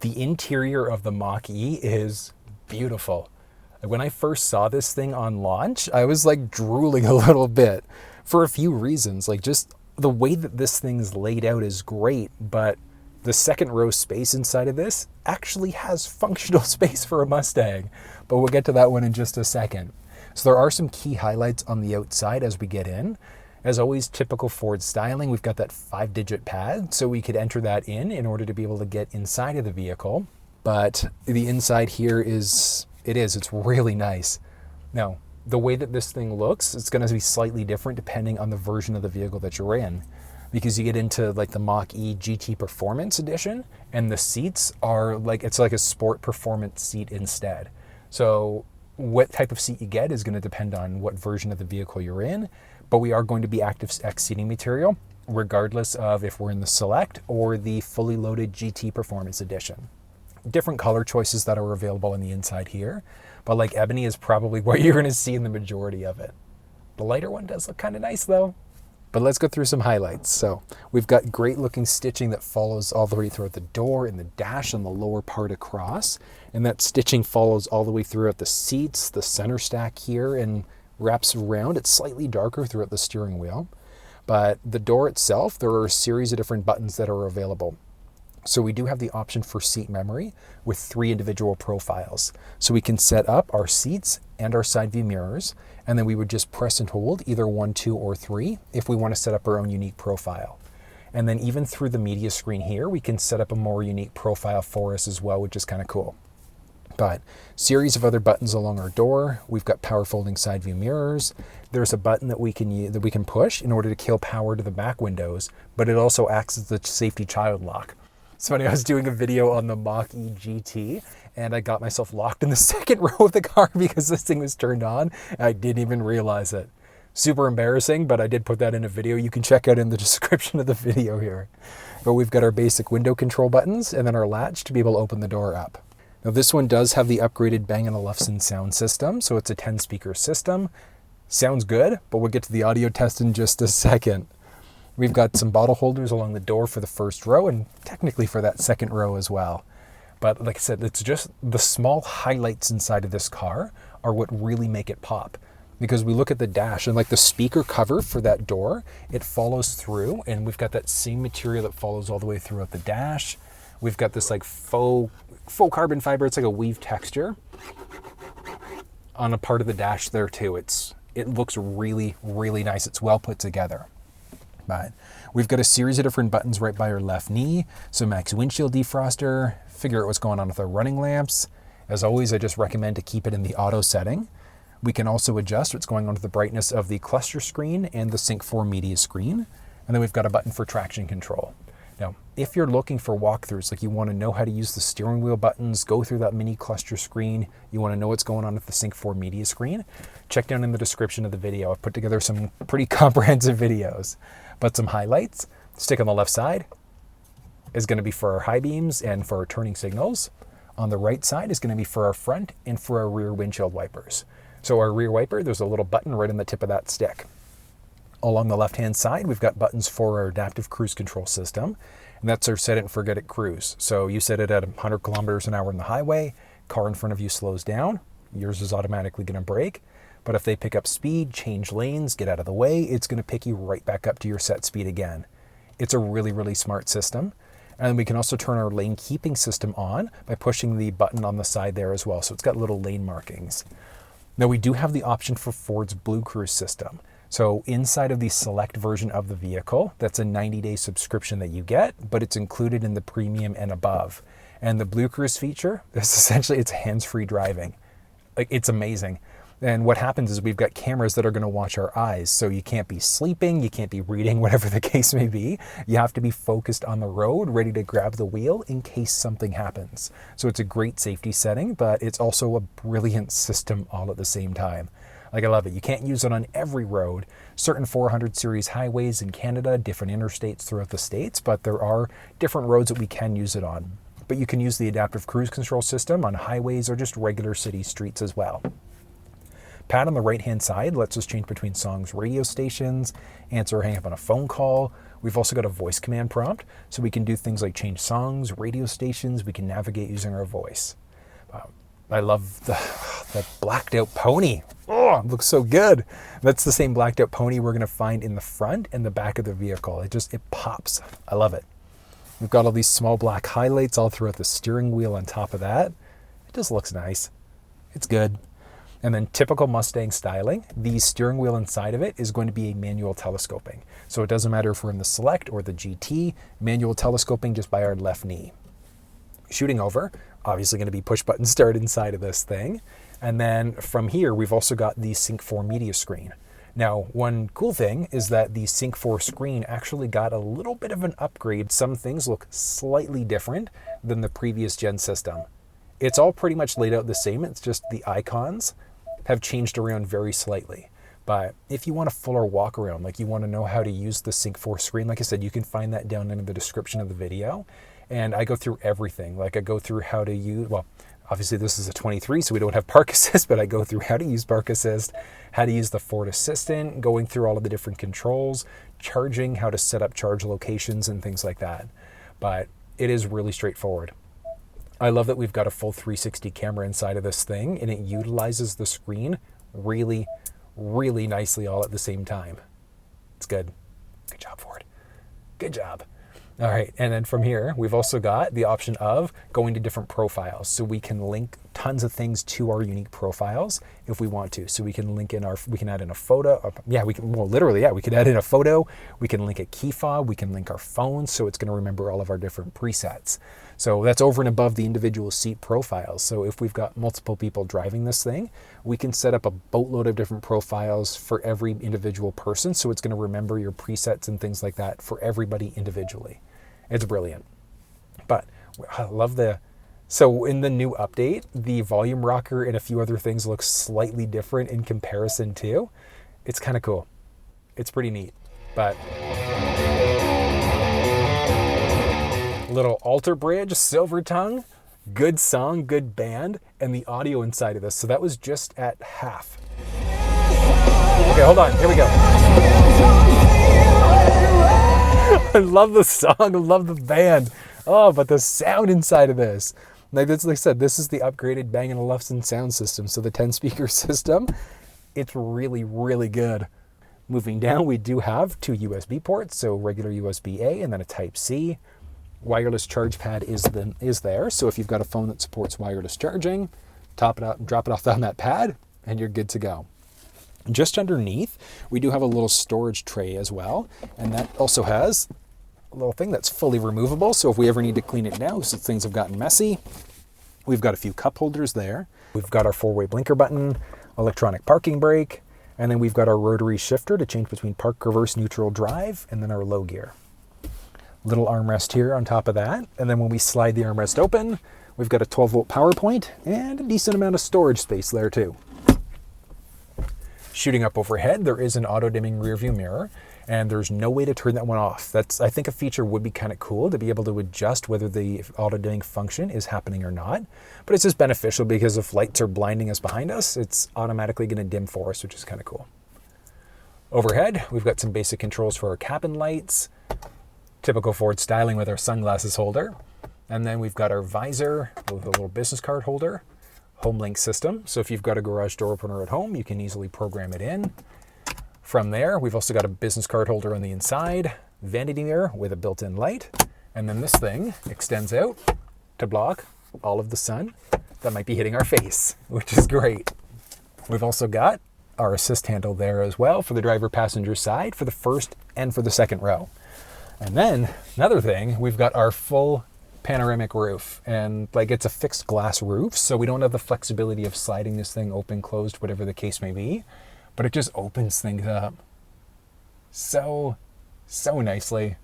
The interior of the Mach E is beautiful. When I first saw this thing on launch, I was like drooling a little bit for a few reasons. Like just the way that this thing's laid out is great, but the second row space inside of this actually has functional space for a Mustang. But we'll get to that one in just a second. So there are some key highlights on the outside as we get in. As always, typical Ford styling, we've got that 5-digit pad, so we could enter that in order to be able to get inside of the vehicle. But the inside here it's really nice. Now, the way that this thing looks, it's going to be slightly different depending on the version of the vehicle that you're in. Because you get into like the Mach E GT Performance Edition, and the seats are like, it's like a sport performance seat instead. So what type of seat you get is going to depend on what version of the vehicle you're in. But we are going to be Active X seating material, regardless of if we're in the Select or the fully loaded GT Performance Edition. Different color choices that are available on the inside here, but like ebony is probably what you're going to see in the majority of it. The lighter one does look kind of nice though. But let's go through some highlights. So we've got great looking stitching that follows all the way throughout the door and the dash and the lower part across. And that stitching follows all the way throughout the seats, the center stack here, and wraps around. It's slightly darker throughout the steering wheel. But the door itself, there are a series of different buttons that are available. So we do have the option for seat memory with 3 individual profiles. So we can set up our seats and our side view mirrors, and then we would just press and hold either 1, 2, or 3 if we want to set up our own unique profile. And then even through the media screen here, we can set up a more unique profile for us as well, which is kind of cool. But series of other buttons along our door. We've got power folding side view mirrors. There's a button that we can push in order to kill power to the back windows, but it also acts as the safety child lock. It's funny, I was doing a video on the Mach E GT and I got myself locked in the second row of the car because this thing was turned on and I didn't even realize it. Super embarrassing, but I did put that in a video. You can check out in the description of the video here. But we've got our basic window control buttons and then our latch to be able to open the door up. Now this one does have the upgraded Bang & Olufsen sound system, so it's a 10-speaker system. Sounds good, but we'll get to the audio test in just a second. We've got some bottle holders along the door for the first row and technically for that second row as well. But like I said, it's just the small highlights inside of this car are what really make it pop. Because we look at the dash and like the speaker cover for that door, it follows through, and we've got that same material that follows all the way throughout the dash. We've got this like faux carbon fiber. It's like a weave texture on a part of the dash there too. It looks really, really nice. It's well put together. But we've got a series of different buttons right by our left knee. So max windshield defroster, figure out what's going on with our running lamps. As always, I just recommend to keep it in the auto setting. We can also adjust what's going on with the brightness of the cluster screen and the Sync 4 media screen. And then we've got a button for traction control. Now, if you're looking for walkthroughs, like you want to know how to use the steering wheel buttons, go through that mini cluster screen, you want to know what's going on with the Sync 4 media screen, check down in the description of the video. I've put together some pretty comprehensive videos. But some highlights, stick on the left side is going to be for our high beams and for our turning signals. On the right side is going to be for our front and for our rear windshield wipers. So our rear wiper, there's a little button right on the tip of that stick. Along the left-hand side, we've got buttons for our adaptive cruise control system, and that's our set it and forget it cruise. So you set it at 100 kilometers an hour on the highway, car in front of you slows down, yours is automatically going to brake. But if they pick up speed, change lanes, get out of the way, it's going to pick you right back up to your set speed again. It's a really, really smart system. And we can also turn our lane keeping system on by pushing the button on the side there as well. So it's got little lane markings. Now we do have the option for Ford's Blue Cruise system. So inside of the Select version of the vehicle, that's a 90-day subscription that you get, but it's included in the Premium and above. And the Blue Cruise feature is essentially, it's hands-free driving. Like, it's amazing. And what happens is we've got cameras that are going to watch our eyes. So you can't be sleeping, you can't be reading, whatever the case may be. You have to be focused on the road, ready to grab the wheel in case something happens. So it's a great safety setting, but it's also a brilliant system all at the same time. Like, I love it. You can't use it on every road. Certain 400 series highways in Canada, different interstates throughout the states, but there are different roads that we can use it on. But you can use the adaptive cruise control system on highways or just regular city streets as well. Pad on the right-hand side lets us change between songs, radio stations, answer or hang up on a phone call. We've also got a voice command prompt, so we can do things like change songs, radio stations, we can navigate using our voice. I love the blacked out pony. Oh, it looks so good. That's the same blacked out pony we're gonna find in the front and the back of the vehicle. It pops. I love it. We've got all these small black highlights all throughout the steering wheel on top of that. It just looks nice. It's good. And then typical Mustang styling, the steering wheel inside of it is going to be a manual telescoping. So it doesn't matter if we're in the Select or the GT, manual telescoping just by our left knee. Shooting over, obviously going to be push button start inside of this thing. And then from here, we've also got the Sync 4 media screen. Now, one cool thing is that the Sync 4 screen actually got a little bit of an upgrade. Some things look slightly different than the previous gen system. It's all pretty much laid out the same. It's just the icons have changed around very slightly. But if you want a fuller walk around, like you want to know how to use the Sync 4 screen, like I said, you can find that down in the description of the video. And I go through everything. Like I go through how to use, well, obviously this is a 23, so we don't have park assist, but I go through how to use park assist, how to use the Ford Assistant, going through all of the different controls, charging, how to set up charge locations and things like that. But it is really straightforward. I love that we've got a full 360 camera inside of this thing, and it utilizes the screen really, really nicely all at the same time. It's good. Good job, Ford. Good job. All right, and then from here, we've also got the option of going to different profiles. So we can link tons of things to our unique profiles if we want to. So we can link in we can add in a photo. We could add in a photo. We can link a key fob. We can link our phone. So it's gonna remember all of our different presets. So that's over and above the individual seat profiles. So if we've got multiple people driving this thing, we can set up a boatload of different profiles for every individual person. So it's gonna remember your presets and things like that for everybody individually. It's brilliant. But I love so in the new update, the volume rocker and a few other things look slightly different in comparison to. It's kind of cool. It's pretty neat. But little alter bridge, silver tongue, good song, good band, and the audio inside of this. So that was just at half. Okay, hold on. Here we go. I love the song, I love the band. Oh, but the sound inside of this. Like I said, this is the upgraded Bang & Olufsen sound system. So the 10 speaker system, it's really, really good. Moving down, we do have 2 USB ports. So regular USB-A and then a Type-C. Wireless charge pad is there. So if you've got a phone that supports wireless charging, top it up and drop it off on that pad and you're good to go. Just underneath, we do have a little storage tray as well, and that also has a little thing that's fully removable, so if we ever need to clean it now, since things have gotten messy, we've got a few cup holders there. We've got our 4-way blinker button, electronic parking brake, and then we've got our rotary shifter to change between park, reverse, neutral, drive, and then our low gear. Little armrest here on top of that, and then when we slide the armrest open, we've got a 12-volt power point and a decent amount of storage space there too. Shooting up overhead, there is an auto-dimming rear view mirror, and there's no way to turn that one off. That's, I think, a feature would be kind of cool to be able to adjust whether the auto-dimming function is happening or not. But it's just beneficial because if lights are blinding us behind us, it's automatically going to dim for us, which is kind of cool. Overhead, we've got some basic controls for our cabin lights, typical Ford styling with our sunglasses holder, and then we've got our visor with a little business card holder. Home link system. So if you've got a garage door opener at home, you can easily program it in. From there, we've also got a business card holder on the inside, vanity mirror with a built-in light, and then this thing extends out to block all of the sun that might be hitting our face, which is great. We've also got our assist handle there as well for the driver passenger side for the first and for the second row. And then another thing, we've got our full panoramic roof, and like it's a fixed glass roof, so we don't have the flexibility of sliding this thing open, closed, whatever the case may be, but it just opens things up so nicely.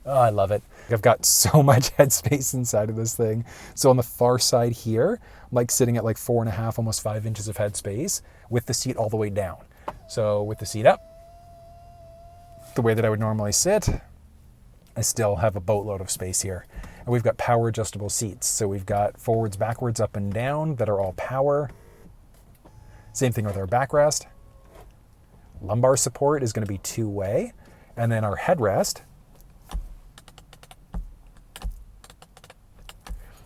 Oh, I love it. I've got so much headspace inside of this thing. So on the far side here, I'm like sitting at like 4.5, almost 5 inches of headspace with the seat all the way down. So with the seat up, the way that I would normally sit, I still have a boatload of space here. And we've got power adjustable seats. So we've got forwards, backwards, up and down that are all power. Same thing with our backrest. Lumbar support is going to be 2-way. And then our headrest.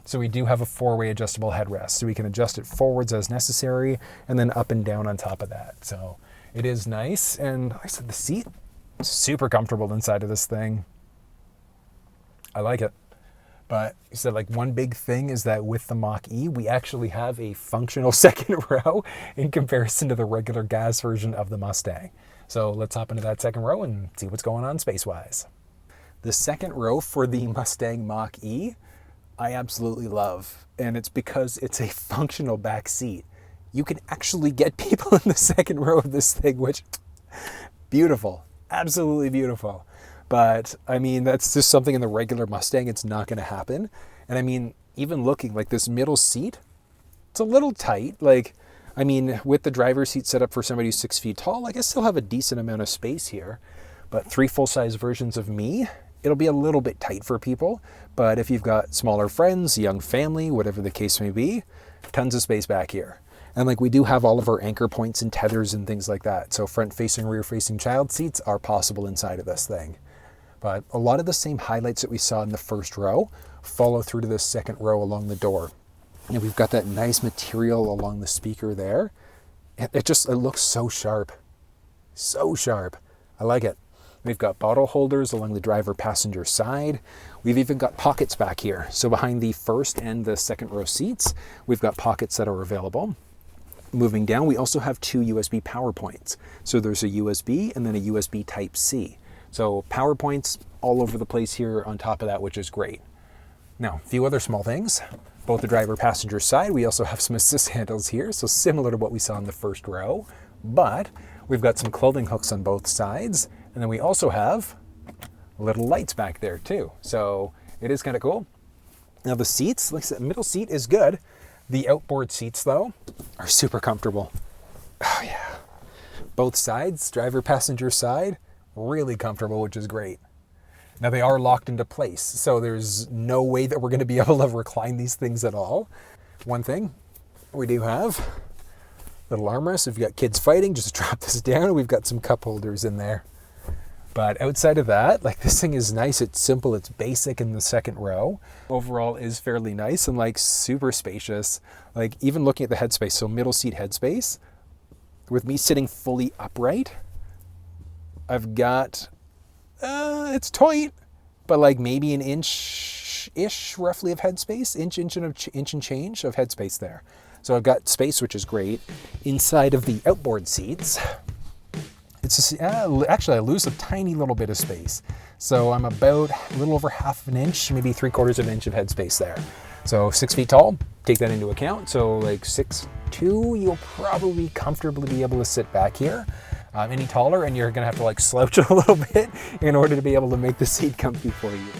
So we do have a 4-way adjustable headrest, so we can adjust it forwards as necessary and then up and down on top of that. So it is nice, and like I said, the seat is super comfortable inside of this thing. I like it. But you said, like, one big thing is that with the Mach E, we actually have a functional second row in comparison to the regular gas version of the Mustang. So let's hop into that second row and see what's going on space-wise. The second row for the Mustang Mach E, I absolutely love, and it's because it's a functional back seat. You can actually get people in the second row of this thing, which, beautiful, absolutely beautiful. But I mean, that's just something in the regular Mustang, it's not going to happen. And I mean, even looking like this middle seat, it's a little tight. Like, I mean, with the driver's seat set up for somebody who's 6 feet tall, like I still have a decent amount of space here. But 3 full-size versions of me, it'll be a little bit tight for people, but if you've got smaller friends, young family, whatever the case may be, tons of space back here. And like, we do have all of our anchor points and tethers and things like that. So front-facing, rear-facing child seats are possible inside of this thing. But a lot of the same highlights that we saw in the first row follow through to the second row along the door. And we've got that nice material along the speaker there. It looks so sharp. So sharp. I like it. We've got bottle holders along the driver-passenger side. We've even got pockets back here. So behind the first and the second row seats, we've got pockets that are available. Moving down, we also have 2 USB power points. So there's a USB and then a USB Type-C. So power points all over the place here on top of that, which is great. Now, a few other small things. Both the driver-passenger side, we also have some assist handles here, so similar to what we saw in the first row. But we've got some clothing hooks on both sides. And then we also have little lights back there too. So it is kind of cool. Now the seats, like I said, middle seat is good. The outboard seats though are super comfortable. Oh yeah. Both sides, driver passenger side, really comfortable, which is great. Now they are locked into place, so there's no way that we're going to be able to recline these things at all. One thing we do have, little armrest. If you've got kids fighting, just drop this down. We've got some cup holders in there. But outside of that, like, this thing is nice, it's simple, it's basic in the second row. Overall is fairly nice and like super spacious. Like, even looking at the headspace, so middle seat headspace, with me sitting fully upright, I've got, it's tight, but like maybe an inch-ish roughly of headspace, inch and change of headspace there. So I've got space, which is great. Inside of the outboard seats, it's just, actually I lose a tiny little bit of space. So I'm about a little over half an inch, maybe 3/4 of an inch of headspace there. So 6 feet tall, take that into account. So like 6'2", you'll probably comfortably be able to sit back here. Any taller and you're gonna have to like slouch a little bit in order to be able to make the seat comfy for you.